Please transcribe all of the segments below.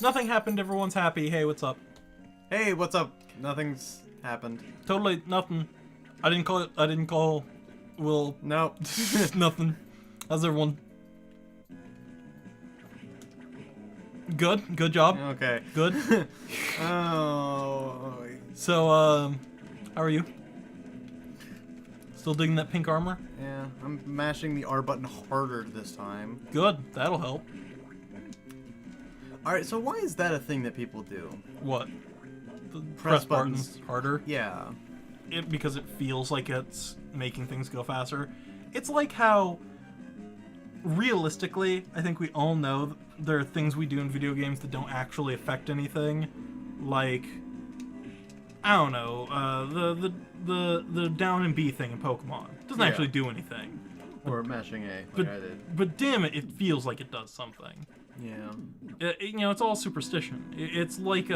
Nothing happened, everyone's happy. Hey, what's up? Hey, what's up? Nothing's happened. Totally nothing. I didn't call Will. No. Nothing. How's everyone? Good? Good job? Okay. Good? Oh. So, how are you? Still digging that pink armor? Yeah, I'm mashing the R button harder this time. Good. That'll help. Alright, so why is that a thing that people do? What? The Press buttons harder? Yeah. Because it feels like it's making things go faster. It's like how, realistically, I think we all know there are things we do in video games that don't actually affect anything. Like, I don't know, the down and B thing in Pokemon. It doesn't actually do anything. Or mashing A, like I did. But damn it, it feels like it does something. Yeah. It's all superstition. It's like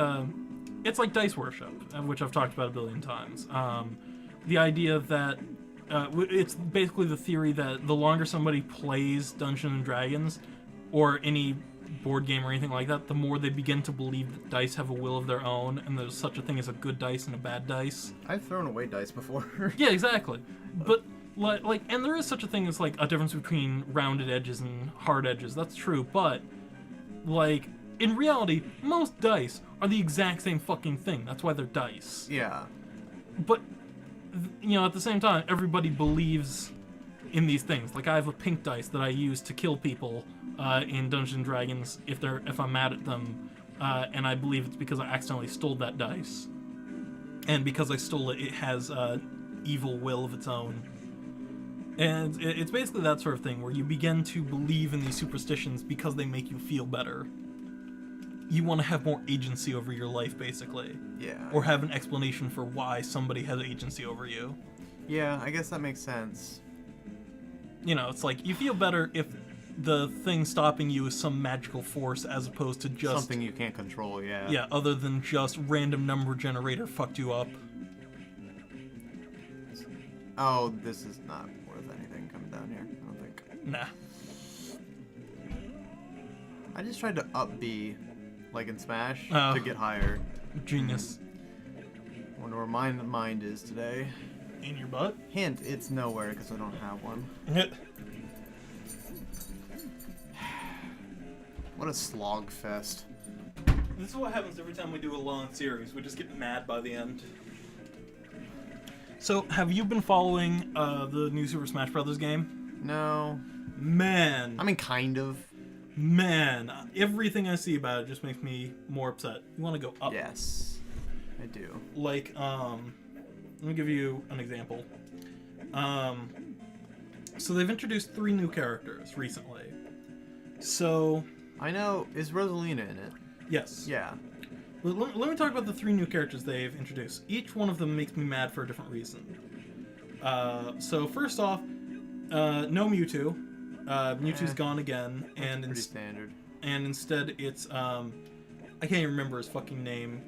dice worship, which I've talked about a billion times. The idea that it's basically the theory that the longer somebody plays Dungeons and Dragons, or any board game or anything like that, the more they begin to believe that dice have a will of their own, and there's such a thing as a good dice and a bad dice. I've thrown away dice before. Yeah, exactly. But like, and there is such a thing as like a difference between rounded edges and hard edges. That's true, but like, in reality, most dice are the exact same fucking thing. That's why they're dice. Yeah. But, at the same time, everybody believes in these things. Like, I have a pink dice that I use to kill people in Dungeons and Dragons if I'm mad at them, and I believe it's because I accidentally stole that dice. And because I stole it, it has evil will of its own. And it's basically that sort of thing, where you begin to believe in these superstitions because they make you feel better. You want to have more agency over your life, basically. Yeah. Or have an explanation for why somebody has agency over you. Yeah, I guess that makes sense. It's like, you feel better if the thing stopping you is some magical force as opposed to just... something you can't control, yeah. Yeah, other than just random number generator fucked you up. Oh, this is not worth anything coming down here, I don't think. Nah. I just tried to up B, like in Smash, Oh. to get higher. Genius. Wonder where my mind is today. In your butt? Hint, it's nowhere because I don't have one. What a slog fest. This is what happens every time we do a long series. We just get mad by the end. So, have you been following the new Super Smash Bros. Game? No. Man. I mean, kind of. Man. Everything I see about it just makes me more upset. You want to go up? Yes. I do. Like, let me give you an example. So they've introduced 3 new characters recently. So... I know. Is Rosalina in it? Yes. Yeah. Let me talk about the 3 new characters they've introduced. Each one of them makes me mad for a different reason. So first off, no Mewtwo. Mewtwo's gone again, and Pretty standard. And instead it's I can't even remember his fucking name.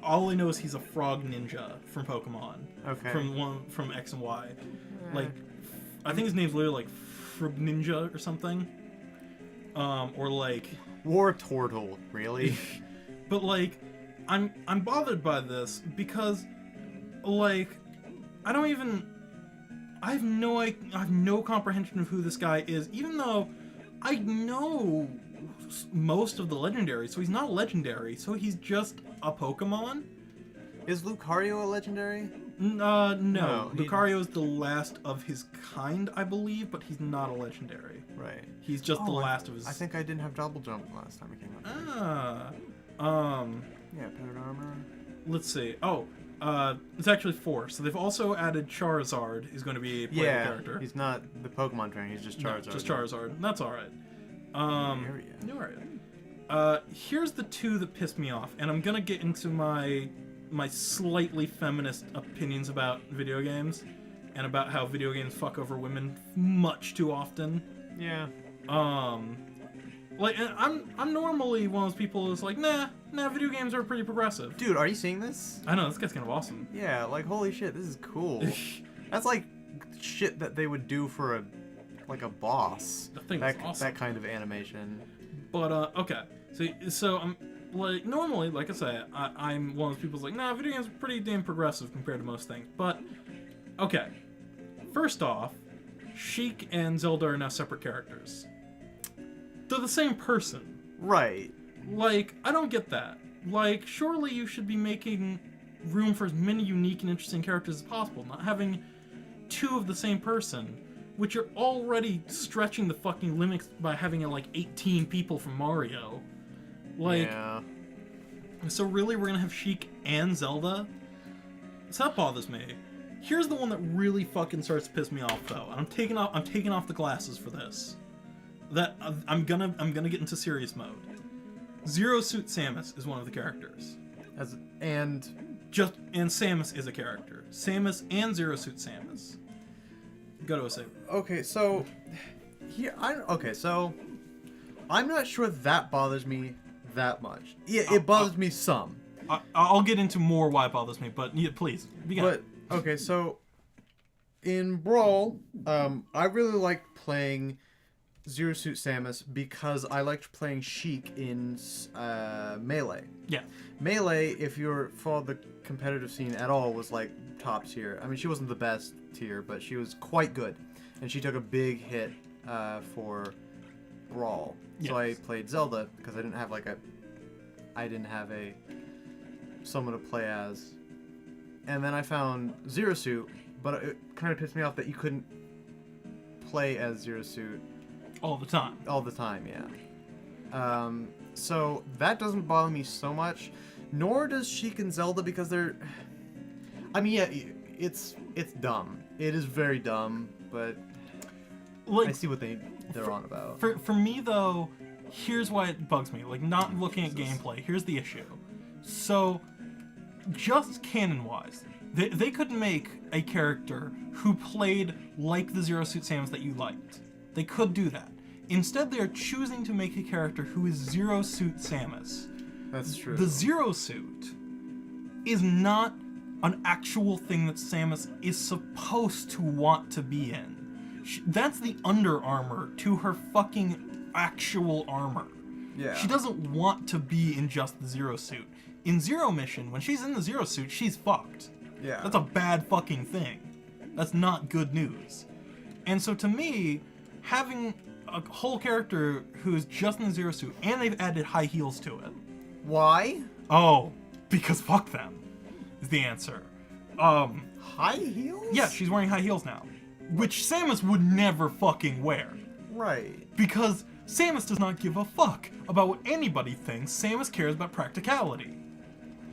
All I know is he's a frog ninja from Pokemon. Okay. From X and Y. Like, I think his name's literally like Frog Ninja or something. Or like War Turtle, really? But like, I'm bothered by this because, like, I have no comprehension of who this guy is, even though I know most of the legendaries. So he's not a legendary, so he's just a Pokemon. Is Lucario a legendary? No. he- Lucario is the last of his kind, I believe, but he's not a legendary. Right. He's just the last of his... I think I didn't have double jump last time it came up. Yeah, Powered Armor. Let's see. Oh, it's actually 4. So they've also added Charizard, who's going to be a playable character. He's not the Pokemon trainer, he's just Charizard. No, just Charizard. That's alright. Alright. Here's the 2 that pissed me off, and I'm gonna get into my slightly feminist opinions about video games, and about how video games fuck over women much too often. Yeah. Like, I'm normally one of those people who's like, nah, video games are pretty progressive. Dude, are you seeing this? I know, this guy's kind of awesome. Yeah, like, holy shit, this is cool. That's like shit that they would do for a boss. The thing was awesome. That kind of animation. But okay, so I'm like normally, like I say, I'm one of those people who's like, nah, video games are pretty damn progressive compared to most things. But okay, first off, Sheik and Zelda are now separate characters. They're the same person. Right. Like, I don't get that. Like, surely you should be making room for as many unique and interesting characters as possible, not having two of the same person, which are already stretching the fucking limits by having like 18 people from Mario. Like, yeah. so really we're gonna have Sheik and Zelda? So that bothers me. Here's the one that really fucking starts to piss me off though. I'm taking off the glasses for this. That I'm gonna get into serious mode. Zero Suit Samus is one of the characters. And Samus is a character. Samus and Zero Suit Samus. Go to a save. Okay, so I'm not sure that bothers me that much. Yeah, it bothers me some. I'll get into more why it bothers me, but yeah, please begin. But okay, so in Brawl, I really liked playing Zero Suit Samus because I liked playing Sheik in Melee. Yeah. Melee, if you're followed the competitive scene at all, was like top tier. I mean, she wasn't the best tier, but she was quite good, and she took a big hit for Brawl. So I played Zelda because I didn't have someone to play as, and then I found Zero Suit, but it kind of pissed me off that you couldn't play as Zero Suit all the time. All the time, yeah. So that doesn't bother me so much, nor does Sheik and Zelda because they're. I mean, yeah, it's dumb. It is very dumb, but like, I see what they're on about. For me though, here's why it bugs me. Like, not looking at gameplay. Here's the issue. So, just canon-wise, they could make a character who played like the Zero Suit Samus that you liked. They could do that. Instead, they are choosing to make a character who is Zero Suit Samus. That's true. The Zero Suit is not an actual thing that Samus is supposed to want to be in. That's the Under Armor to her fucking actual armor. Yeah. She doesn't want to be in just the Zero Suit. In Zero Mission, when she's in the Zero Suit, she's fucked. Yeah. That's a bad fucking thing. That's not good news. And so to me, having a whole character who's just in the Zero Suit, and they've added high heels to it. Why? Oh, because fuck them, is the answer. High heels? Yeah, she's wearing high heels now. Which Samus would never fucking wear. Right. Because Samus does not give a fuck about what anybody thinks. Samus cares about practicality.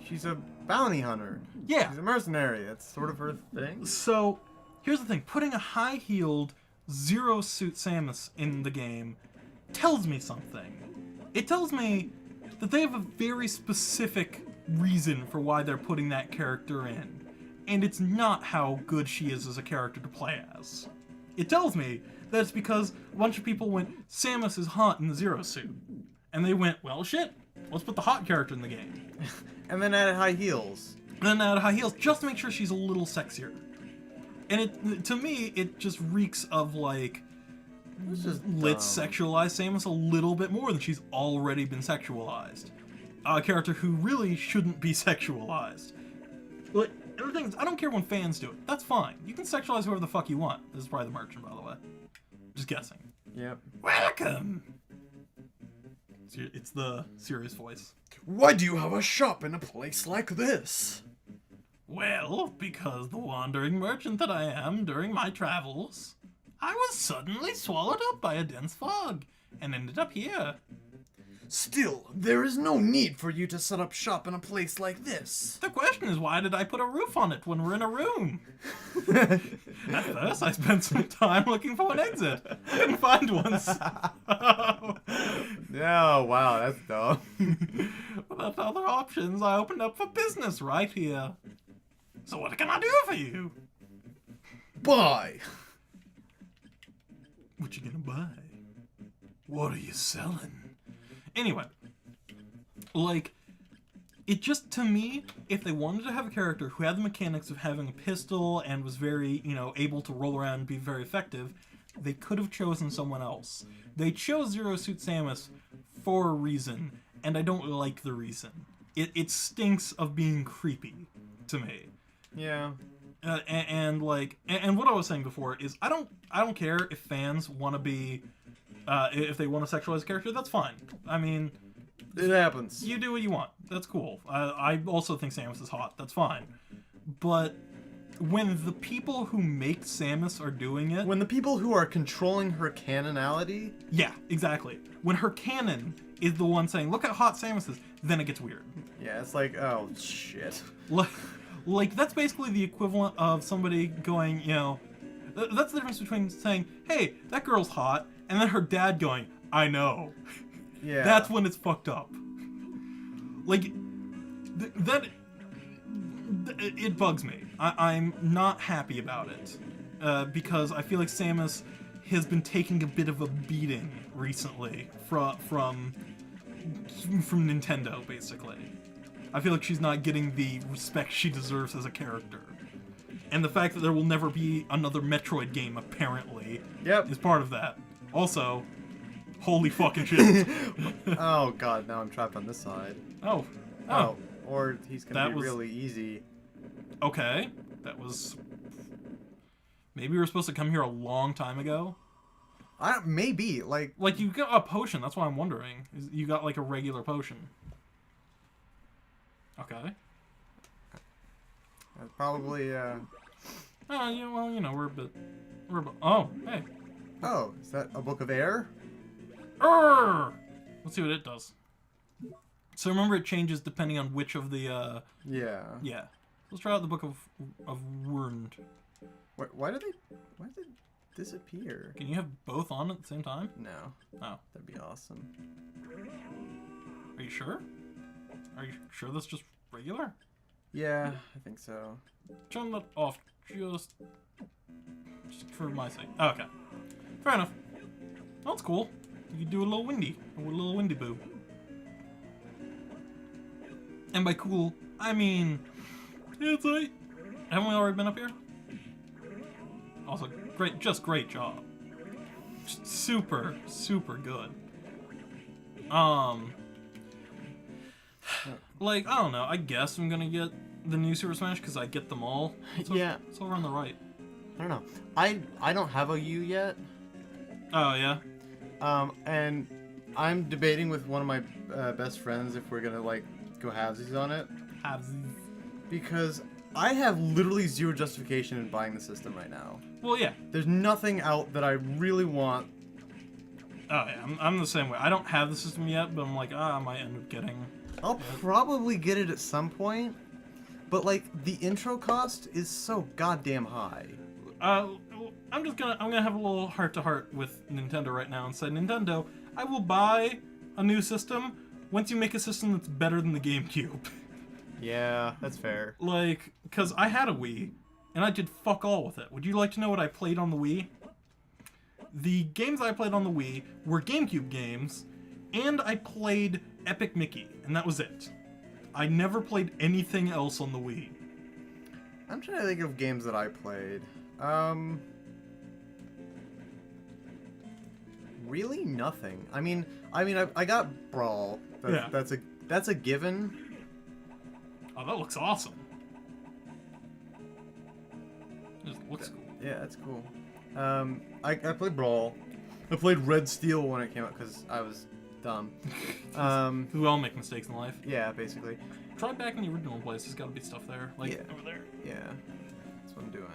She's a bounty hunter. Yeah. She's a mercenary. That's sort of her thing. So, here's the thing. Putting a high-heeled Zero Suit Samus in the game tells me something. It tells me that they have a very specific reason for why they're putting that character in. And it's not how good she is as a character to play as. It tells me that it's because a bunch of people went, Samus is hot in the Zero Suit. And they went, well, shit, let's put the hot character in the game. And then added high heels. And then added high heels, just to make sure she's a little sexier. And to me, it just reeks of, like, let's sexualize Samus a little bit more than she's already been sexualized. A character who really shouldn't be sexualized. But the thing is, I don't care when fans do it. That's fine. You can sexualize whoever the fuck you want. This is probably the merchant, by the way. Just guessing. Yep. Welcome! It's the serious voice. Why do you have a shop in a place like this? Well, because the wandering merchant that I am during my travels, I was suddenly swallowed up by a dense fog, and ended up here. Still, there is no need for you to set up shop in a place like this. The question is, why did I put a roof on it when we're in a room? At first, I spent some time looking for an exit. I couldn't find one. Oh, wow, that's dumb. Without other options, I opened up for business right here. So what can I do for you? Buy. What you gonna buy? What are you selling? Anyway, like, it just, to me, if they wanted to have a character who had the mechanics of having a pistol and was very, able to roll around and be very effective, they could have chosen someone else. They chose Zero Suit Samus for a reason, and I don't like the reason. It stinks of being creepy to me. Yeah. And what I was saying before is I don't care if fans want to be if they want to sexualize a character. That's fine. I mean, it happens. You do what you want. That's cool. I also think Samus is hot. That's fine. But when the people who make Samus are doing it, when the people who are controlling her canonality, yeah, exactly. When her canon is the one saying, "Look how hot Samus is," then it gets weird. Yeah, it's like, oh shit. Like that's basically the equivalent of somebody going, you know, that's the difference between saying, "Hey, that girl's hot," and then her dad going, "I know." Yeah. That's when it's fucked up. Like it bugs me. I'm not happy about it because I feel like Samus has been taking a bit of a beating recently from Nintendo, basically. I feel like she's not getting the respect she deserves as a character. And the fact that there will never be another Metroid game, apparently, is part of that. Also, holy fucking shit. Oh god, now I'm trapped on this side. Oh. Or he's gonna be really easy. Okay. That was... Maybe we were supposed to come here a long time ago? Maybe, like... Like, you got a potion, that's why I'm wondering. You got, like, a regular potion. Okay. Probably, Oh, yeah, well, you know, we're a bit... Oh, hey. Oh, is that a Book of Air? Urgh! Let's see what it does. So remember, it changes depending on which of the, Yeah. Yeah. Let's try out the Book of Wyrnd. Why did it disappear? Can you have both on at the same time? No. Oh. That'd be awesome. Are you sure? Are you sure that's just regular? Yeah, I think so. Turn that off just for my sake. Oh, okay. Fair enough. Well, that's cool. You can do a little windy boo. And by cool, I mean, it's like, haven't we already been up here? Also, great job. Just super good. Like, I don't know, I guess I'm gonna get the new Super Smash because I get them all. Yeah. It's over on the right. I don't know. I don't have a U yet. Oh, yeah? And I'm debating with one of my best friends if we're gonna, like, go halvesies on it. Halvesies. Because I have literally zero justification in buying the system right now. Well, yeah. There's nothing out that I really want. Oh, yeah, I'm the same way. I don't have the system yet, but I'm like, I might end up getting... I'll probably get it at some point, but, like, the intro cost is so goddamn high. I'm gonna have a little heart-to-heart with Nintendo right now and say, Nintendo, I will buy a new system once you make a system that's better than the GameCube. Yeah, that's fair. Like, because I had a Wii, and I did fuck all with it. Would you like to know what I played on the Wii? The games I played on the Wii were GameCube games, and I played Epic Mickey, and that was it. I never played anything else on the Wii. I'm trying to think of games that I played. Really nothing. I mean, I got Brawl. That's a given. Oh, that looks awesome. It just looks cool. Yeah, that's cool. I played Brawl. I played Red Steel when it came out because I was dumb. We all make mistakes in life. Yeah, basically. Try back in the original place. There's gotta be stuff there. Like, over there. Yeah. That's what I'm doing.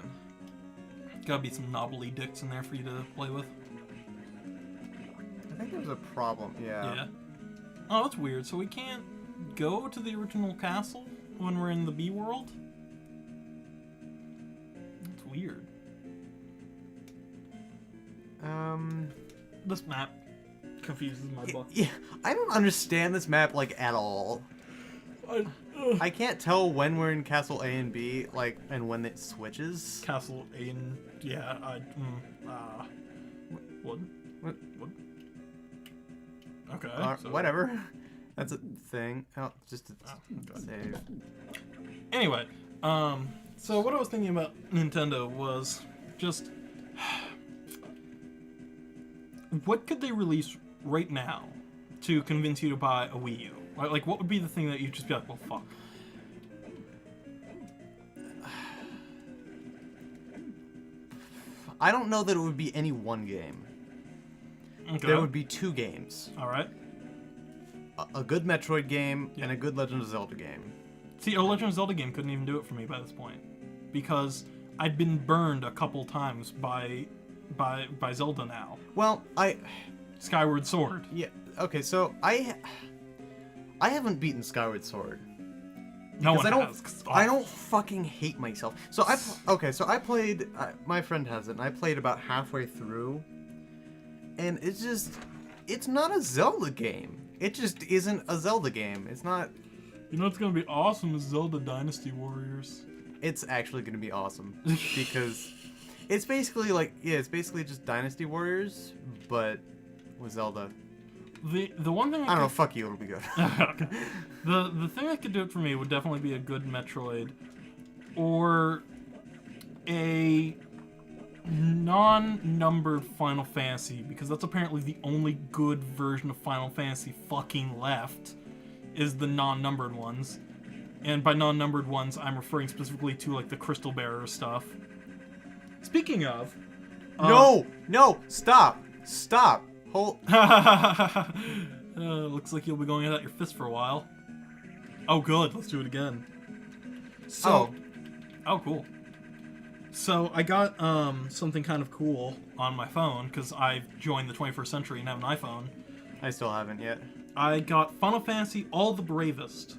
Gotta be some knobbly dicks in there for you to play with. I think there's a problem. Yeah. Yeah. Oh, that's weird. So we can't go to the original castle when we're in the B world? That's weird. This map confuses my butt. Yeah, I don't understand this map, like, at all. I can't tell when we're in Castle A and B, like, and when it switches. Castle A and... yeah, What? Okay. So... whatever. That's a thing. Oh, just to save. Anyway, so what I was thinking about Nintendo was just... what could they release right now to convince you to buy a Wii U? Like, what would be the thing that you'd just be like, well, fuck? I don't know that it would be any one game. Okay. There would be 2 games. All right. A good Metroid game and a good Legend of Zelda game. See, a Legend of Zelda game couldn't even do it for me by this point, because I'd been burned a couple times by Zelda now. Well, Skyward Sword. Yeah. Okay, so I haven't beaten Skyward Sword. No one Because I don't fucking hate myself. So I played. My friend has it, and I played about halfway through, and it's not a Zelda game. It just isn't a Zelda game. It's not. You know what's gonna be awesome is Zelda Dynasty Warriors. It's actually gonna be awesome because it's basically it's basically just Dynasty Warriors, but with Zelda. The one thing I don't know. Fuck you. It'll be good. Okay. The thing that could do it for me would definitely be a good Metroid, or a non-numbered Final Fantasy, because that's apparently the only good version of Final Fantasy fucking left, is the non-numbered ones. And by non-numbered ones, I'm referring specifically to like the Crystal Bearer stuff. Speaking of, no, stop, hold. Looks like you'll be going at your fist for a while. Oh, good. Let's do it again. So, oh cool. So I got something kind of cool on my phone because I've joined the 21st century and have an iPhone. I still haven't yet. I got Final Fantasy All the Bravest.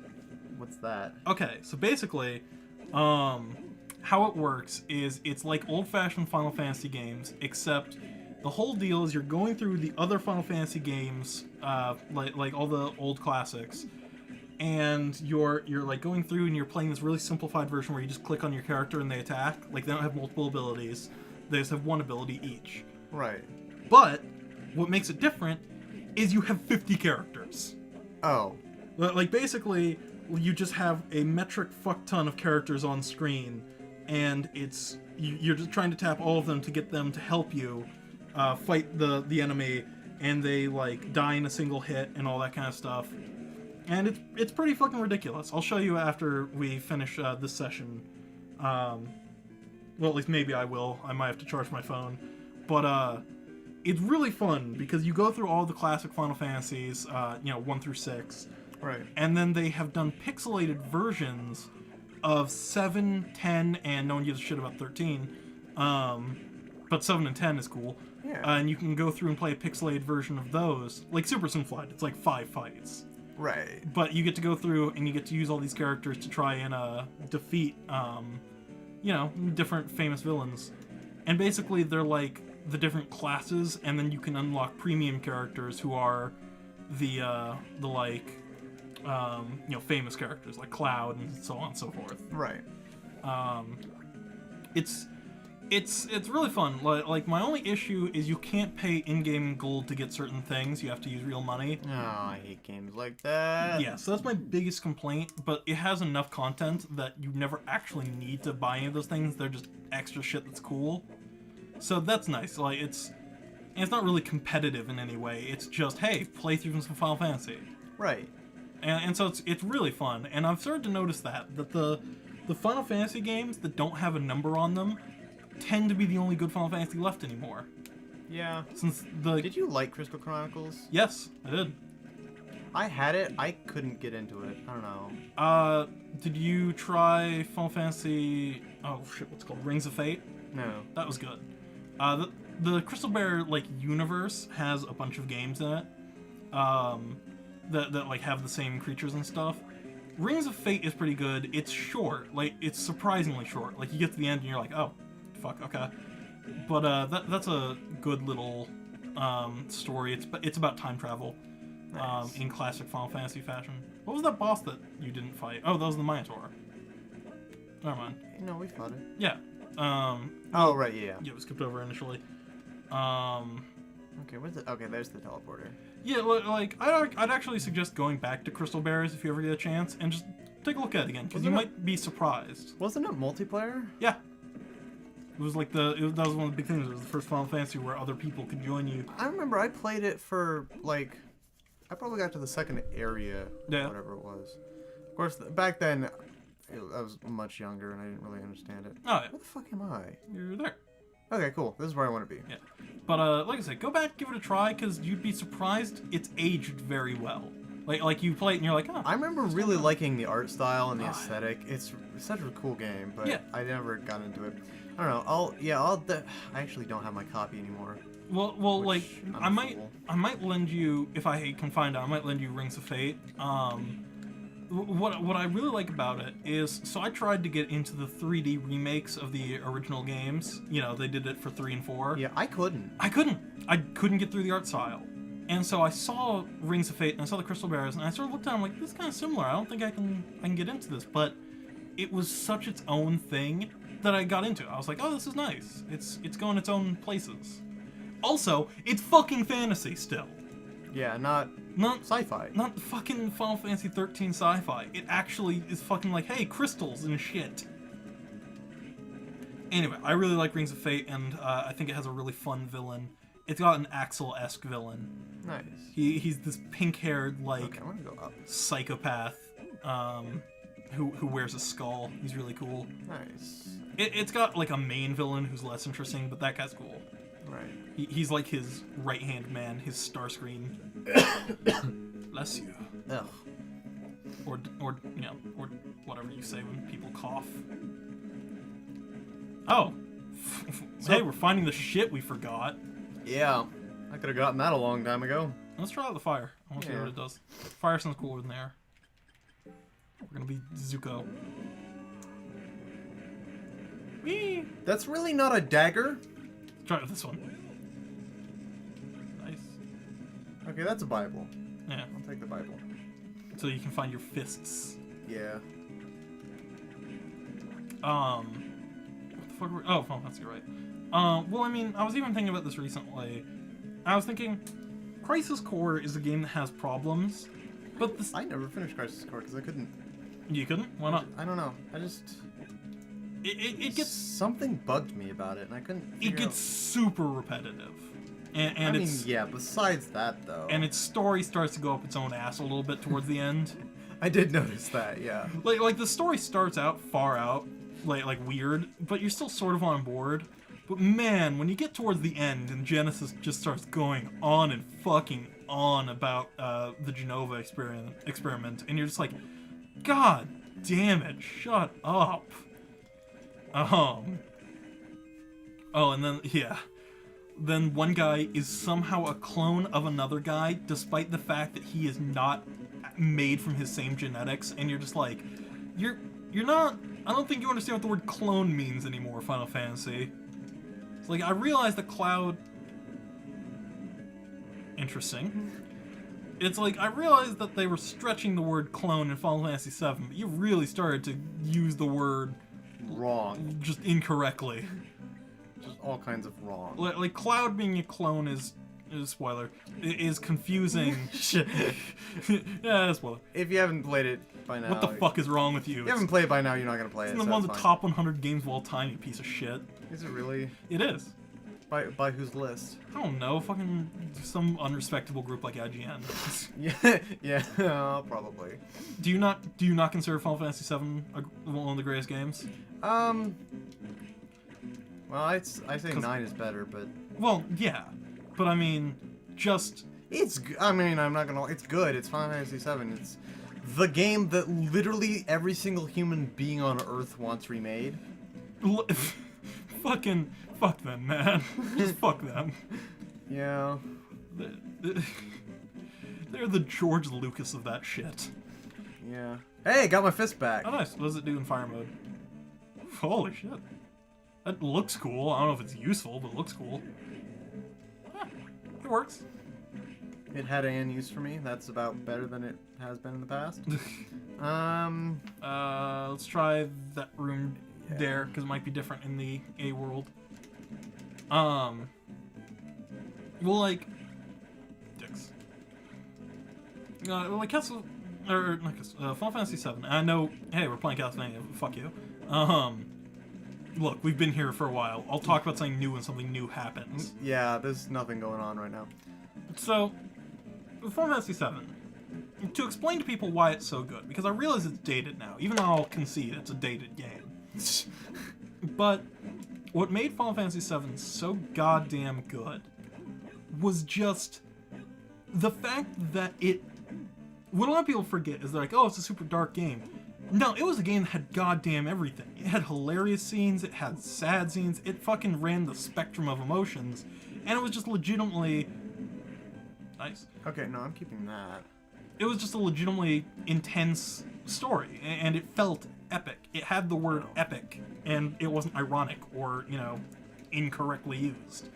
What's that? Okay, so basically, how it works is it's like old-fashioned Final Fantasy games, except the whole deal is you're going through the other Final Fantasy games, like all the old classics, and you're like going through and you're playing this really simplified version where you just click on your character and they attack. Like, they don't have multiple abilities; they just have one ability each. Right. But what makes it different is you have 50 characters. Oh. Like, basically, you just have a metric fuck ton of characters on screen, and you're just trying to tap all of them to get them to help you fight the enemy, and they like die in a single hit and all that kind of stuff. And it's pretty fucking ridiculous. I'll show you after we finish this session. Well, at least maybe I will. I might have to charge my phone, but it's really fun because you go through all the classic Final Fantasies, 1 through 6. Right. And then they have done pixelated versions of 7, 10, and no one gives a shit about 13. But 7 and 10 is cool. Yeah. And you can go through and play a pixelated version of those. Like Super Sinflight, it's like 5 fights. Right. But you get to go through and you get to use all these characters to try and defeat, different famous villains. And basically they're like the different classes, and then you can unlock premium characters who are the famous characters like Cloud and so on and so forth. Right. It's really fun. Like my only issue is you can't pay in-game gold to get certain things. You have to use real money. Oh, I hate games like that. Yeah, so that's my biggest complaint, but it has enough content that you never actually need to buy any of those things. They're just extra shit that's cool. So that's nice. Like, it's not really competitive in any way. It's just, hey, play through some Final Fantasy. Right. And so it's really fun. And I've started to notice that the Final Fantasy games that don't have a number on them tend to be the only good Final Fantasy left anymore. Yeah. Did you like Crystal Chronicles? Yes, I did. I had it. I couldn't get into it. I don't know. Did you try Final Fantasy... Oh, shit, what's it called? Rings of Fate? No. That was good. The Crystal Bear, universe has a bunch of games in it. That have the same creatures and stuff. Rings of Fate is pretty good. It's short. It's surprisingly short. You get to the end and you're like, oh, fuck, okay. But that's a good little story. It's about time travel. Nice. In classic Final Fantasy fashion. What was that boss that you didn't fight? Oh, that was the Minotaur. Never mind. No, we fought it. Yeah. Oh, right, yeah. Yeah, we skipped over initially. Okay, okay, there's the teleporter. Yeah, I'd actually suggest going back to Crystal Bears if you ever get a chance, and just take a look at it again, because you might be surprised. Wasn't it multiplayer? Yeah. It was that was one of the big things. It was the first Final Fantasy where other people could join you. I remember I played it for, I probably got to the second area, Yeah. whatever it was. Of course, back then, I was much younger and I didn't really understand it. Oh, yeah. Where the fuck am I? You're there. Okay, cool. This is where I want to be. Yeah. But, like I said, go back, give it a try, because you'd be surprised it's aged very well. Like you play it and you're like, oh. I remember really liking the art style and the Oh, aesthetic. It's such a cool game, but Yeah. I never got into it. I don't know. I actually don't have my copy anymore. Well, Which like I'm a fool. I might lend you, if I can find it, I might lend you Rings of Fate. What I really like about it is, so I tried to get into the 3D remakes of the original games. You know, they did it for 3 and 4. Yeah, I couldn't. I couldn't get through the art style. And so I saw Rings of Fate and I saw the Crystal Bears and I sort of looked at them like, this is kind of similar. I don't think I can get into this, but it was such its own thing that I got into it. I was like, oh, this is nice. It's going its own places. Also, it's fucking fantasy still. Yeah, not sci-fi. Not fucking Final Fantasy 13 sci-fi. It actually is fucking like, hey, crystals and shit. Anyway, I really like Rings of Fate, and I think it has a really fun villain. It's got an Axel-esque villain. Nice. He's this pink-haired, like, Okay, I want to go up. psychopath who wears a skull. He's really cool. Nice. It's got, like, a main villain who's less interesting, but that guy's cool. Right. He's like his right-hand man, his Starscream. Bless you. Ugh. Or you know, or whatever you say when people cough. Oh. Hey, we're finding the shit we forgot. Yeah. I could have gotten that a long time ago. Let's try out the fire. I want to see what it does. Fire sounds cooler than air. We're gonna be Zuko. Whee! That's really not a dagger. Try out this one. Nice. Okay, that's a Bible. Yeah. I'll take the Bible. So you can find your fists. Yeah. What the fuck were we... Oh, that's you're right. Well, I mean, I was even thinking about this recently. I was thinking, Crisis Core is a game that has problems, but this... I never finished Crisis Core because I couldn't. You couldn't? Why not? I don't know. I just... It gets... Something bugged me about it, and I couldn't It gets super repetitive. And I it's... mean, yeah, besides that, though. And its story starts to go up its own ass a little bit towards the end. I did notice that, yeah. Like the story starts out far out, like weird, but you're still sort of on board. But man, when you get towards the end and Genesis just starts going on and fucking on about the Genova experiment, and you're just like, God damn it, shut up. Oh, and then, yeah. Then one guy is somehow a clone of another guy, despite the fact that he is not made from his same genetics, and you're just like, you're not, I don't think you understand what the word clone means anymore, Final Fantasy. It's like, I realized that Cloud... Interesting. It's like, I realized that they were stretching the word clone in Final Fantasy VII, but you really started to use the word... Wrong. Just incorrectly. Just all kinds of wrong. Like Cloud being a clone is spoiler, is confusing. Shit. Yeah, spoiler. If you haven't played it by now... What the fuck is wrong with you? If you haven't played it by now, you're not going to play it, It's so one of that's the fine. top 100 games of all time, you piece of shit. Is it really? It is. By whose list? I don't know, fucking some unrespectable group like IGN. Yeah, probably. Do you not consider Final Fantasy VII one of the greatest games? Well, I say 9 is better, but... Well, yeah. But I mean, just... I mean, I'm not gonna... It's good. It's Final Fantasy VII. It's the game that literally every single human being on Earth wants remade. Fucking... Fuck them, man. Just fuck them. Yeah. They're the George Lucas of that shit. Yeah. Hey, got my fist back. Oh, nice. What does it do in fire mode? Holy shit. That looks cool. I don't know if it's useful, but it looks cool. Yeah, it works. It had an use for me. That's about better than it has been in the past. Let's try that room there, because it might be different in the A world. Well, like... Dicks. Like Castle... Or, not Castle... Final Fantasy VII. I know... Hey, we're playing Castlevania. Fuck you. Look, we've been here for a while. I'll talk about something new when something new happens. Yeah, there's nothing going on right now. So, Final Fantasy VII, to explain to people why it's so good, because I realize it's dated now, even though I'll concede it's a dated game. But what made Final Fantasy VII so goddamn good was just the fact that what a lot of people forget is they're like, oh, it's a super dark game. No, it was a game that had goddamn everything. It had hilarious scenes, it had sad scenes, it fucking ran the spectrum of emotions, and it was just legitimately... Nice. Okay, no, I'm keeping that. It was just a legitimately intense story, and it felt epic. It had the word epic, and it wasn't ironic or, incorrectly used.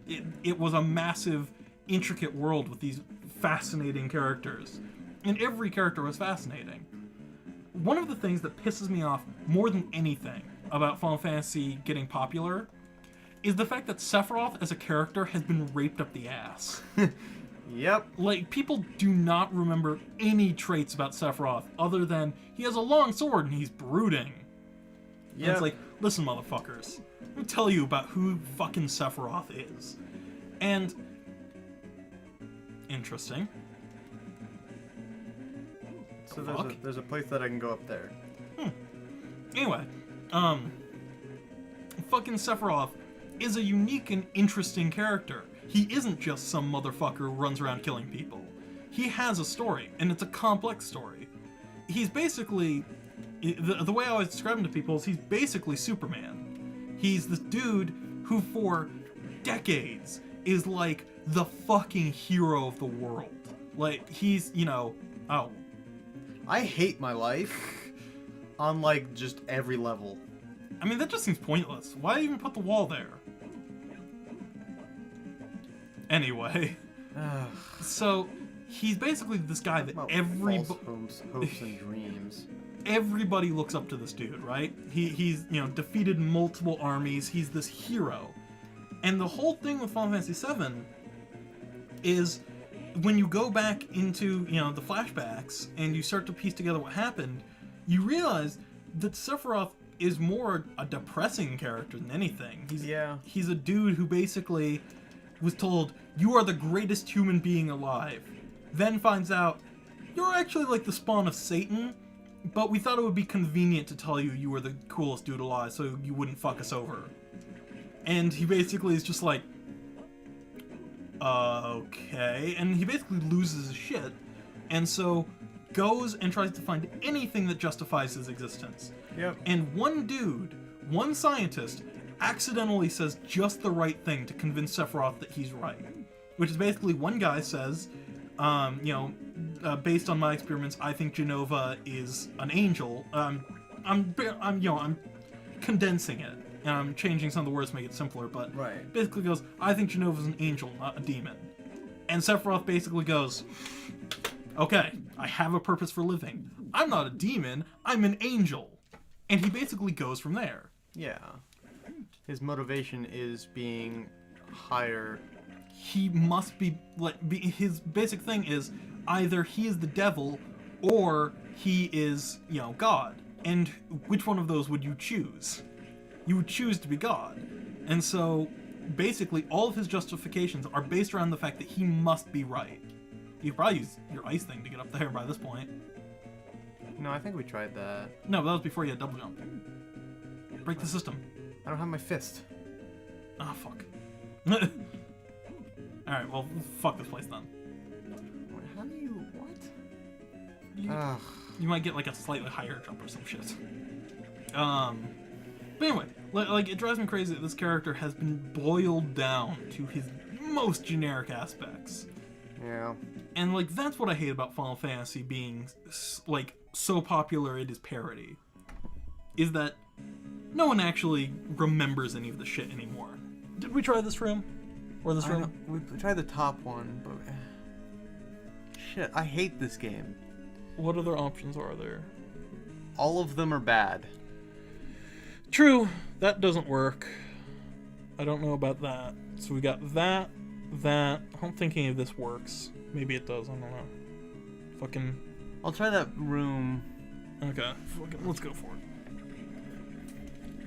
It was a massive, intricate world with these fascinating characters, and every character was fascinating. One of the things that pisses me off more than anything about Final Fantasy getting popular is the fact that Sephiroth as a character has been raped up the ass. Yep. Like, people do not remember any traits about Sephiroth other than he has a long sword and he's brooding. Yeah. And it's like, listen, motherfuckers, let me tell you about who fucking Sephiroth is. And... interesting. So there's a place that I can go up there. Anyway, fucking Sephiroth is a unique and interesting character. He isn't just some motherfucker who runs around killing people. He has a story, and it's a complex story. He's basically... The way I always describe him to people is he's basically Superman. He's this dude who for decades is like the fucking hero of the world. Like, he's, oh... I hate my life on, like, just every level. I mean, that just seems pointless. Why even put the wall there? Anyway. So, he's basically this guy that hopes and dreams. Everybody looks up to this dude, right? He's, defeated multiple armies. He's this hero. And the whole thing with Final Fantasy VII is... when you go back into, the flashbacks and you start to piece together what happened, you realize that Sephiroth is more a depressing character than anything. He's a dude who basically was told, you are the greatest human being alive. Then finds out, you're actually like the spawn of Satan, but we thought it would be convenient to tell you you were the coolest dude alive so you wouldn't fuck us over. And he basically is just like, okay, and he basically loses his shit, and so goes and tries to find anything that justifies his existence. Yep. And one scientist, accidentally says just the right thing to convince Sephiroth that he's right. Which is basically, one guy says, based on my experiments, I think Jenova is an angel. I'm condensing it. And I'm changing some of the words to make it simpler, but basically goes, I think Jenova's an angel, not a demon. And Sephiroth basically goes, okay, I have a purpose for living. I'm not a demon, I'm an angel. And he basically goes from there. Yeah. His motivation is being higher. He must be, his basic thing is, either he is the devil, or he is, God. And which one of those would you choose? You would choose to be God. And so, basically, all of his justifications are based around the fact that he must be right. You could probably use your ice thing to get up there by this point. No, I think we tried that. No, but that was before you had double jump. Break the system. I don't have my fist. Ah, fuck. Alright, well, fuck this place then. How do you... what? You might get, like, a slightly higher jump or some shit. But anyway, like, it drives me crazy that this character has been boiled down to his most generic aspects. Yeah. And, like, that's what I hate about Final Fantasy being, like, so popular it is parody. Is that no one actually remembers any of the shit anymore. Did we try this room? Or this room? We tried the top one, but... shit, I hate this game. What other options are there? All of them are bad. True, that doesn't work. I don't know about that. So we got that. I don't think any of this works. Maybe it does, I don't know. Fucking... I'll try that room. Okay, let's go for it.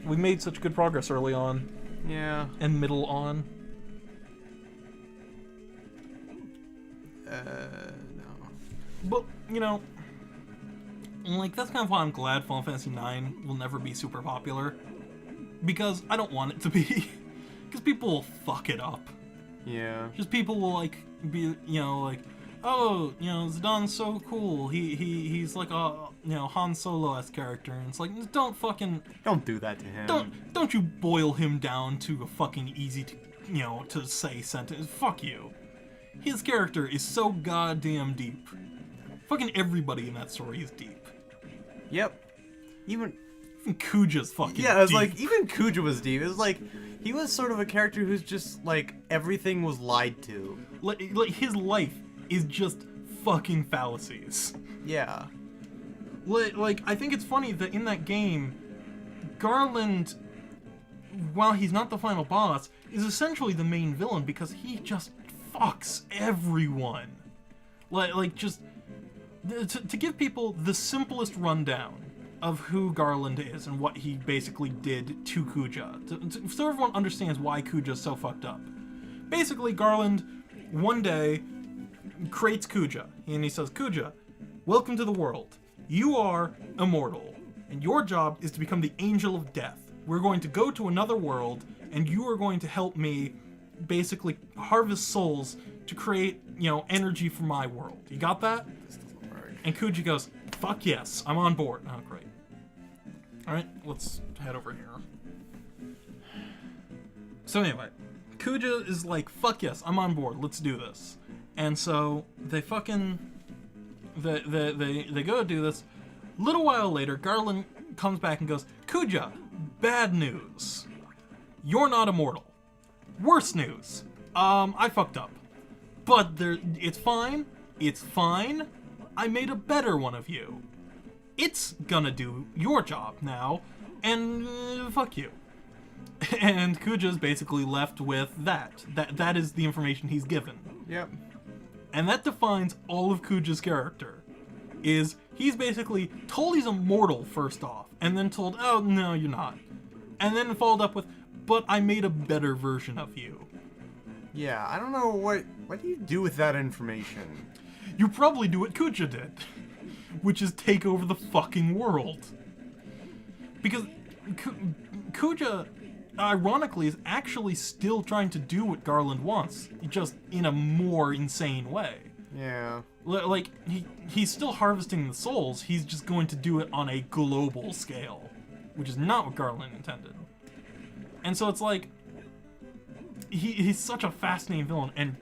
We made such good progress early on. Yeah. And middle on. No. But, you know, like, that's kind of why I'm glad Final Fantasy IX will never be super popular. Because I don't want it to be. Because people will fuck it up. Yeah. Just people will, like, be, you know, like, oh, you know, Zidane so cool. He's like a, you know, Han Solo-esque character. And it's like, don't do that to him. Don't you boil him down to a fucking easy to, you know, to say sentence. Fuck you. His character is so goddamn deep. Fucking everybody in that story is deep. Yep. Even Kuja's fucking yeah, it was deep. like, even Kuja was deep. It was like, he was sort of a character who's just, like, everything was lied to. Like his life is just fucking fallacies. Yeah. Like, I think it's funny that in that game, Garland, while he's not the final boss, is essentially the main villain because he just fucks everyone. Like just, to give people the simplest rundown of who Garland is and what he basically did to Kuja, so everyone understands why Kuja's so fucked up. Basically, Garland, one day, creates Kuja, and he says, Kuja, welcome to the world. You are immortal, and your job is to become the Angel of Death. We're going to go to another world, and you are going to help me basically harvest souls to create, you know, energy for my world. You got that? This doesn't work. And Kuja goes, fuck yes, I'm on board. Oh, great. Alright, let's head over here. So anyway, Kuja is like, fuck yes, I'm on board, let's do this. And so they fucking they go do this. Little while later, Garland comes back and goes, Kuja, bad news. You're not immortal. Worse news. I fucked up. But it's fine. It's fine. I made a better one of you. It's gonna do your job now, and fuck you. And Kuja's basically left with that. That is the information he's given. Yep. And that defines all of Kuja's character. Is he's basically told he's immortal first off, and then told, oh no, you're not. And then followed up with, but I made a better version of you. Yeah, I don't know what do you do with that information? You probably do what Kuja did, which is take over the fucking world. Because Kuja, ironically, is actually still trying to do what Garland wants, just in a more insane way. Yeah. Like, he's still harvesting the souls, he's just going to do it on a global scale, which is not what Garland intended. And so it's like, he's such a fascinating villain, and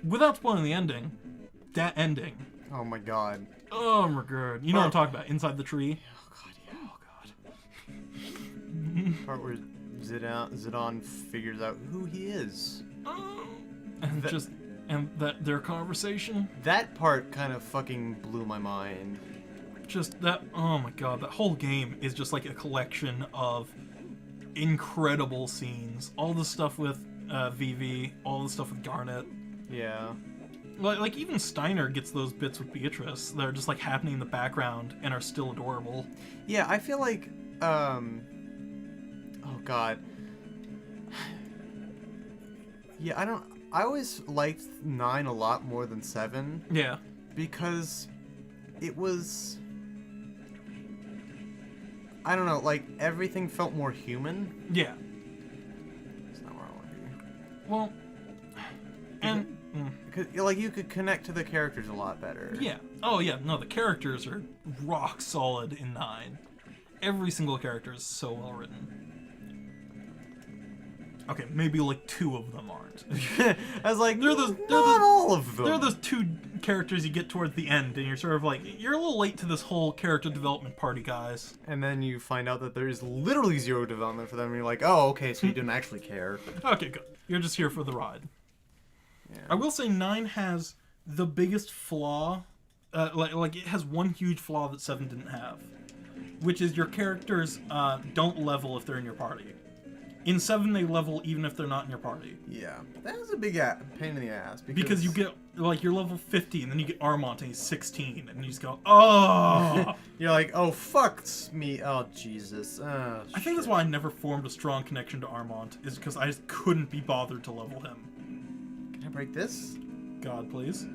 without spoiling the ending, that ending. Oh my god. Oh my god. You know what I'm talking about, inside the tree? Oh god, yeah. Oh god. Part where Zidane figures out who he is. And that their conversation. That part kind of fucking blew my mind. Just that, oh my god, that whole game is just like a collection of incredible scenes. All the stuff with Vivi, all the stuff with Garnet. Yeah. Like even Steiner gets those bits with Beatrice that are just like happening in the background and are still adorable. Yeah, I feel like, oh god. Yeah, I always liked 9 a lot more than 7. Yeah. Because it was, I don't know, like, everything felt more human. Yeah. That's not where I want to be. Well, and... Because, like, you could connect to the characters a lot better. Yeah. Oh, yeah. No, the characters are rock solid in 9. Every single character is so well written. Okay, maybe like 2 of them aren't. I was like, not all of them. They're those 2 characters you get towards the end, and you're sort of like, you're a little late to this whole character development party, guys. And then you find out that there is literally 0 development for them, and you're like, oh, okay, so you didn't actually care. Okay, good. You're just here for the ride. Yeah. I will say 9 has the biggest flaw, like it has one huge flaw that 7 didn't have, which is your characters don't level if they're in your party. In 7, they level even if they're not in your party. Yeah, that was a big pain in the ass. Because you get, like, you're level 50, and then you get Armont, and he's 16, and you just go, oh! You're like, oh, fuck me. Oh, Jesus. Oh, I think that's why I never formed a strong connection to Armont, is because I just couldn't be bothered to level him. Can I break this? God, please.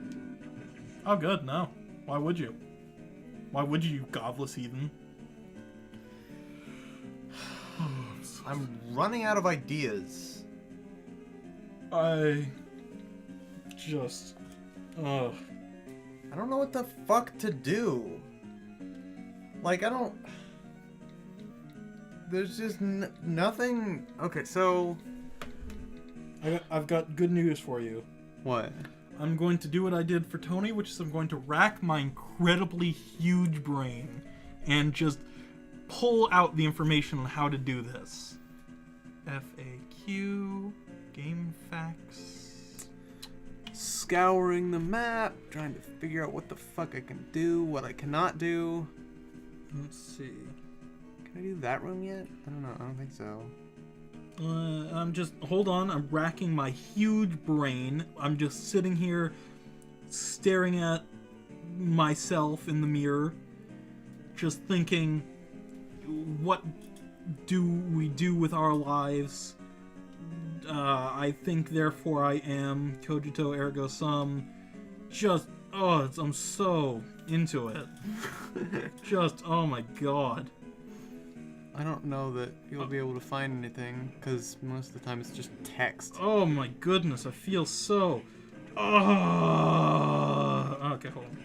Oh, good, no. Why would you? Why would you, you godless heathen? I'm running out of ideas. I just... Ugh. I don't know what the fuck to do. Like, I don't... There's just nothing... Okay, so... I've got good news for you. What? I'm going to do what I did for Tony, which is I'm going to rack my incredibly huge brain and just pull out the information on how to do this. FAQ, game facts. Scouring the map, trying to figure out what the fuck I can do, what I cannot do. Let's see. Can I do that room yet? I don't know, I don't think so. Hold on, I'm racking my huge brain. I'm just sitting here staring at myself in the mirror, just thinking, what do we do with our lives? I think, therefore I am. Cogito ergo sum. Just, I'm so into it. Just, oh my god. I don't know that you'll be able to find anything, because most of the time it's just text. Oh my goodness, I feel so... Okay, hold on.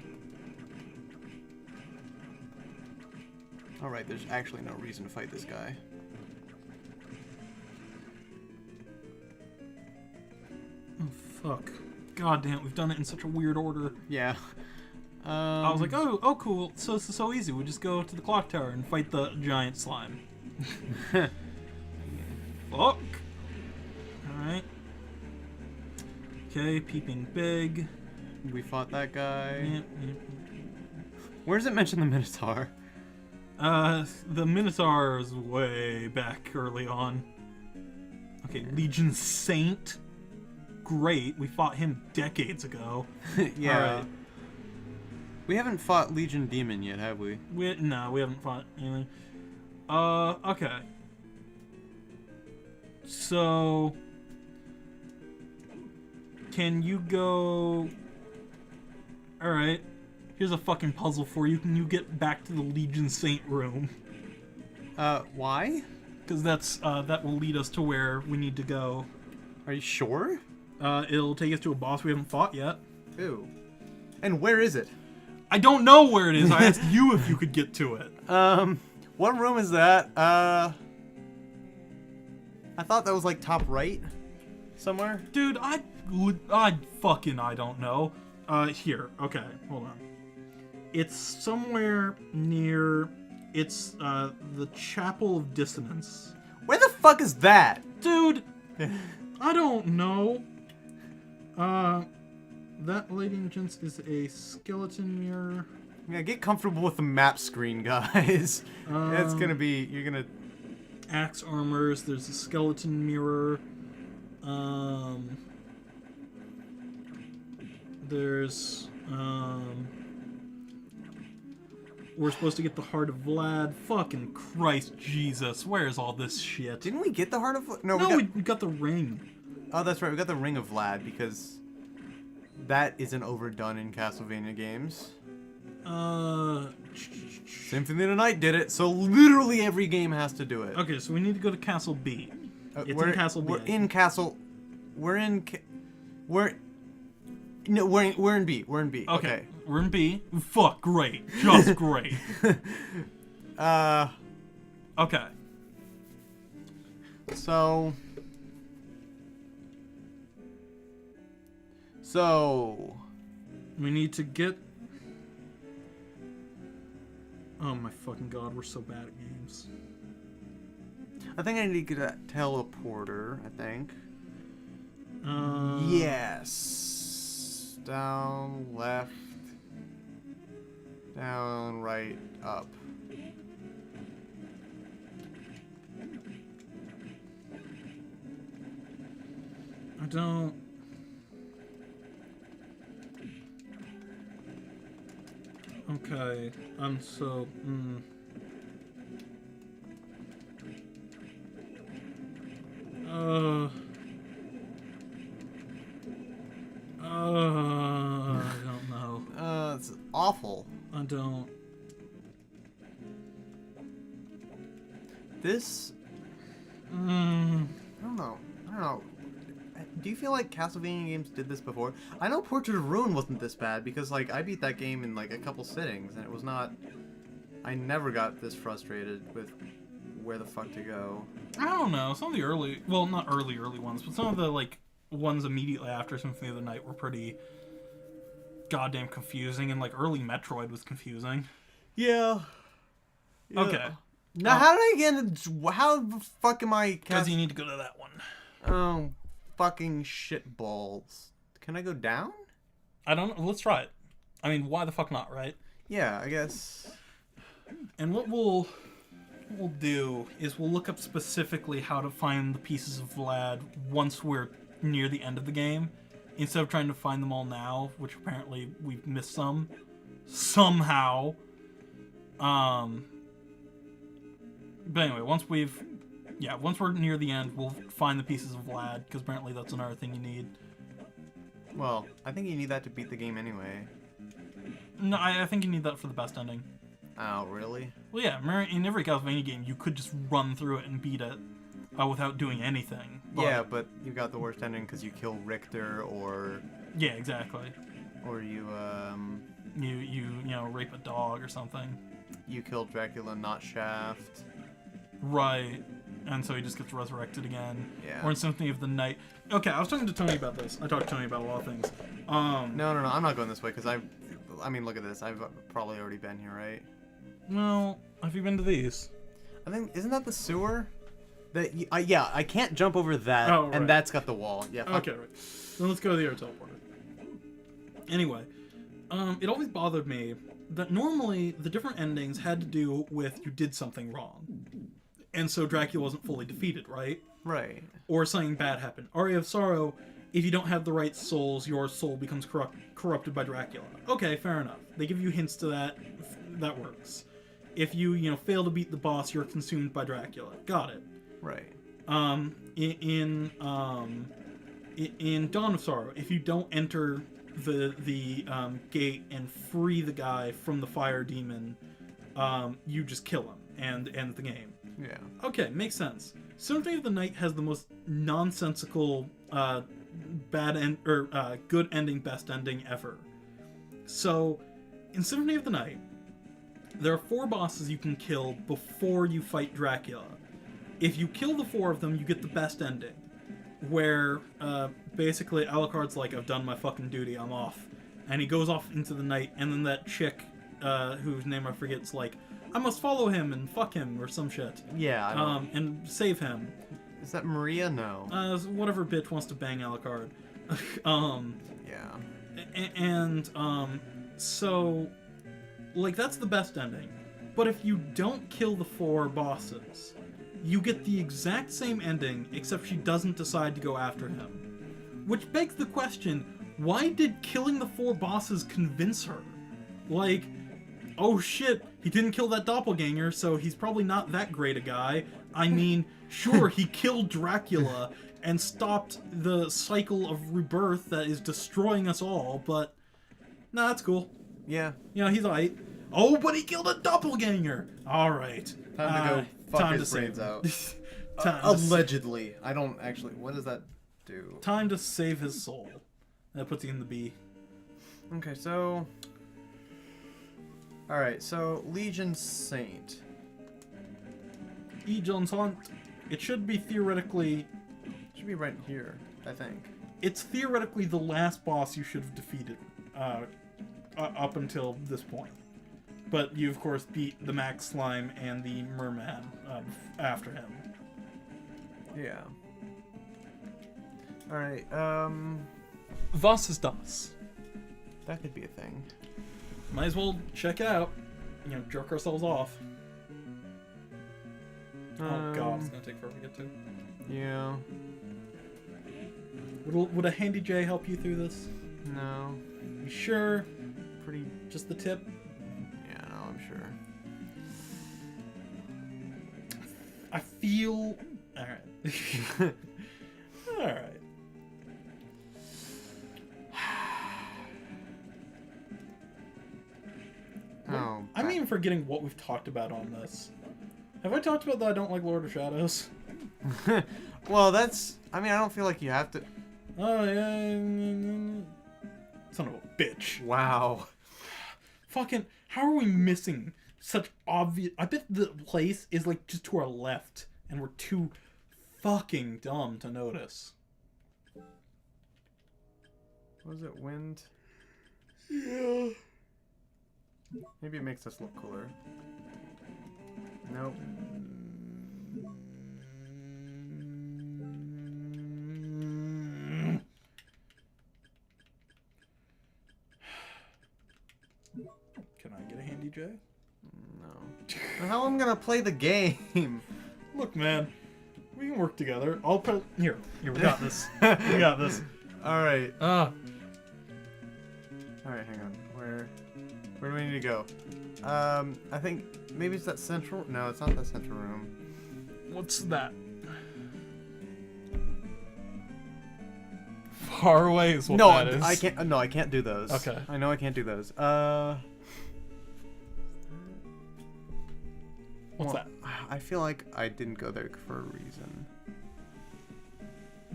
Alright, there's actually no reason to fight this guy. Oh, fuck. God damn, we've done it in such a weird order. Yeah. I was like, oh, cool. So this is so easy. We just go to the clock tower and fight the giant slime. Fuck. Alright. Okay, peeping big. We fought that guy. Yeah. Where does it mention the Minotaur? The Minotaur is way back early on. Okay, Legion Saint. Great, we fought him decades ago. Yeah. Alright. We haven't fought Legion Demon yet, have we? No, we haven't fought anything. Okay. So... Can you go... Alright. Here's a fucking puzzle for you. Can you get back to the Legion Saint room? Why? Because that will lead us to where we need to go. Are you sure? It'll take us to a boss we haven't fought yet. Ew. And where is it? I don't know where it is. I asked you if you could get to it. What room is that? I thought that was like top right somewhere. Dude, I don't know. Here. Okay, hold on. It's somewhere near... It's, the Chapel of Dissonance. Where the fuck is that? Dude! I don't know. That, ladies and gents, is a skeleton mirror. Yeah, get comfortable with the map screen, guys. It's gonna be... You're gonna... Axe armors. There's a skeleton mirror. There's, we're supposed to get the Heart of Vlad. Fucking Christ Jesus. Where's all this shit? Didn't we get the Heart of... No, we got the ring. Oh, that's right. We got the Ring of Vlad, because... That isn't overdone in Castlevania games. Symphony of the Night did it, so literally every game has to do it. Okay, so we need to go to Castle B. It's in Castle B. We're in Castle... We're in B. We're in B. Okay. We're in B. Fuck, great. Just great. Okay. So... We need to get... Oh my fucking god, we're so bad at games. I think I need to get a teleporter, I think. Yes. Down, left. Down, right, up. I don't... Okay, I'm so... I don't. This... I don't know. Do you feel like Castlevania games did this before? I know Portrait of Ruin wasn't this bad, because, like, I beat that game in, like, a couple sittings, and it was not... I never got this frustrated with where the fuck to go. I don't know. Some of the early... Well, not early ones, but some of the, like, ones immediately after Symphony of the Night were pretty goddamn confusing, and, like, early Metroid was confusing. Yeah. Okay. Now, how did I get into... How the fuck am I... Because you need to go to that one. Oh, fucking shitballs. Can I go down? I don't know. Let's try it. I mean, why the fuck not, right? Yeah, I guess. And what we'll do is we'll look up specifically how to find the pieces of Vlad once we're near the end of the game, instead of trying to find them all now, which apparently we've missed some. Somehow. But anyway, once we're near the end, we'll find the pieces of Vlad, because apparently that's another thing you need. Well, I think you need that to beat the game anyway. No, I think you need that for the best ending. Oh, really? Well, yeah, in every Castlevania game, you could just run through it and beat it without doing anything. But... Yeah, but you got the worst ending because you kill Richter, or... Yeah, exactly. Or you rape a dog or something. You kill Dracula, not Shaft. Right. And so he just gets resurrected again. Yeah. Or in Symphony of the Night. Okay, I was talking to Tony about this. I talked to Tony about a lot of things. No, I'm not going this way, because I mean, look at this. I've probably already been here, right? Well, have you been to these? I think, isn't that the sewer? Yeah, I can't jump over that, right. And that's got the wall. Yeah. Okay, right. Then let's go to the air teleporter. Anyway, it always bothered me that normally the different endings had to do with you did something wrong. And so Dracula wasn't fully defeated, right? Right. Or something bad happened. Aria of Sorrow, if you don't have the right souls, your soul becomes corrupted by Dracula. Okay, fair enough. They give you hints to that. That works. If you fail to beat the boss, you're consumed by Dracula. Got it. Right. In Dawn of Sorrow, if you don't enter the gate and free the guy from the fire demon, you just kill him and end the game. Yeah. Okay, makes sense. Symphony of the Night has the most nonsensical good ending, best ending ever. So, in Symphony of the Night, there are 4 bosses you can kill before you fight Dracula. If you kill the 4 of them, you get the best ending, where basically Alucard's like, I've done my fucking duty, I'm off. And he goes off into the night, and then that chick, whose name I forget's like, I must follow him and fuck him or some shit. Yeah, I don't... And save him. Is that Maria? No. Whatever bitch wants to bang Alucard. Yeah. So, like, that's the best ending. But if you don't kill the 4 bosses, you get the exact same ending, except she doesn't decide to go after him. Which begs the question, why did killing the 4 bosses convince her? Like, oh shit, he didn't kill that doppelganger, so he's probably not that great a guy. I mean, sure, he killed Dracula and stopped the cycle of rebirth that is destroying us all, but... Nah, that's cool. Yeah. He's alright. Oh, but he killed a doppelganger! Alright. Time to go fuck his brains out. Allegedly. I don't actually... What does that do? Time to save his soul. That puts you in the B. Okay, so... Alright, so Legion Saint. Legion Saint. It should be theoretically... It should be right here, I think. It's theoretically the last boss you should have defeated up until this point. But you, of course, beat the Max Slime and the Merman after him. Yeah. Alright, Was ist das? that could be a thing. Might as well check it out. Jerk ourselves off. Oh god, it's gonna take forever to get to. Yeah. Would a handy J help you through this? No. You sure? Pretty... Just the tip? Yeah, no, I'm sure. I feel... Alright. Alright. I'm even forgetting what we've talked about on this. Have I talked about that I don't like Lord of Shadows? Well, that's... I mean, I don't feel like you have to... Oh, yeah. Son of a bitch. Wow. Fucking, how are we missing such obvious... I bet the place is, like, just to our left, and we're too fucking dumb to notice. Was it wind? Yeah. Maybe it makes us look cooler. Nope. Can I get a handy J? No. How am I gonna play the game? Look, man, we can work together. I'll put here. We got this. We got this. All right. Ah. All right, hang on. Where do we need to go? I think maybe it's that central. No, it's not that central room. What's that? Far away is what No, that is. I can't. No, I can't do those. Okay. I know I can't do those. What's that? I feel like I didn't go there for a reason.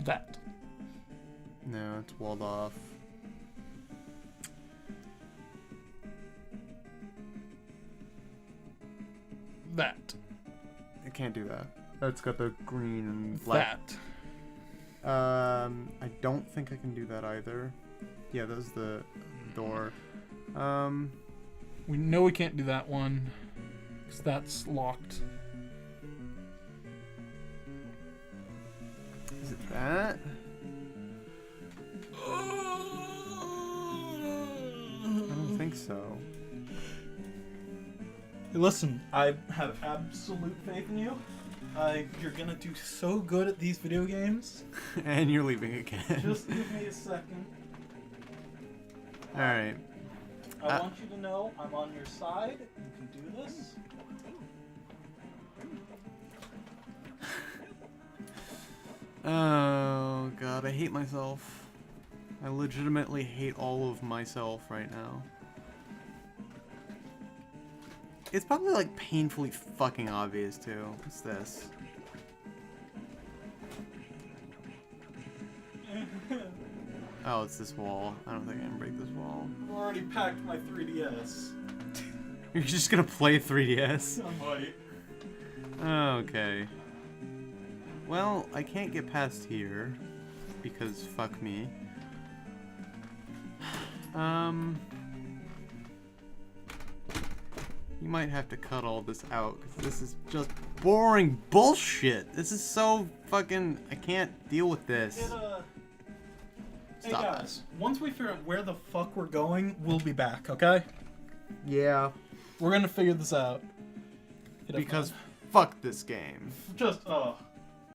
That. No, it's walled off. That. I can't do that. That's got the green and black. That. I don't think I can do that either. Yeah, that was the door. We know we can't do that one, because that's locked. Is it that? I don't think so. Hey, listen, I have absolute faith in you. You're gonna do so good at these video games. And you're leaving again. Just give me a second. Alright. I want you to know I'm on your side. You can do this. Oh god, I hate myself. I legitimately hate all of myself right now. It's probably like painfully fucking obvious too. What's this? Oh, it's this wall. I don't think I can break this wall. I've already packed my 3DS. You're just gonna play 3DS? I might. Okay. Well, I can't get past here because fuck me. You might have to cut all this out because this is just boring bullshit. This is so fucking... I can't deal with this. Hey guys, once we figure out where the fuck we're going, we'll be back, okay? Yeah. We're gonna figure this out. Because fuck this game. Just,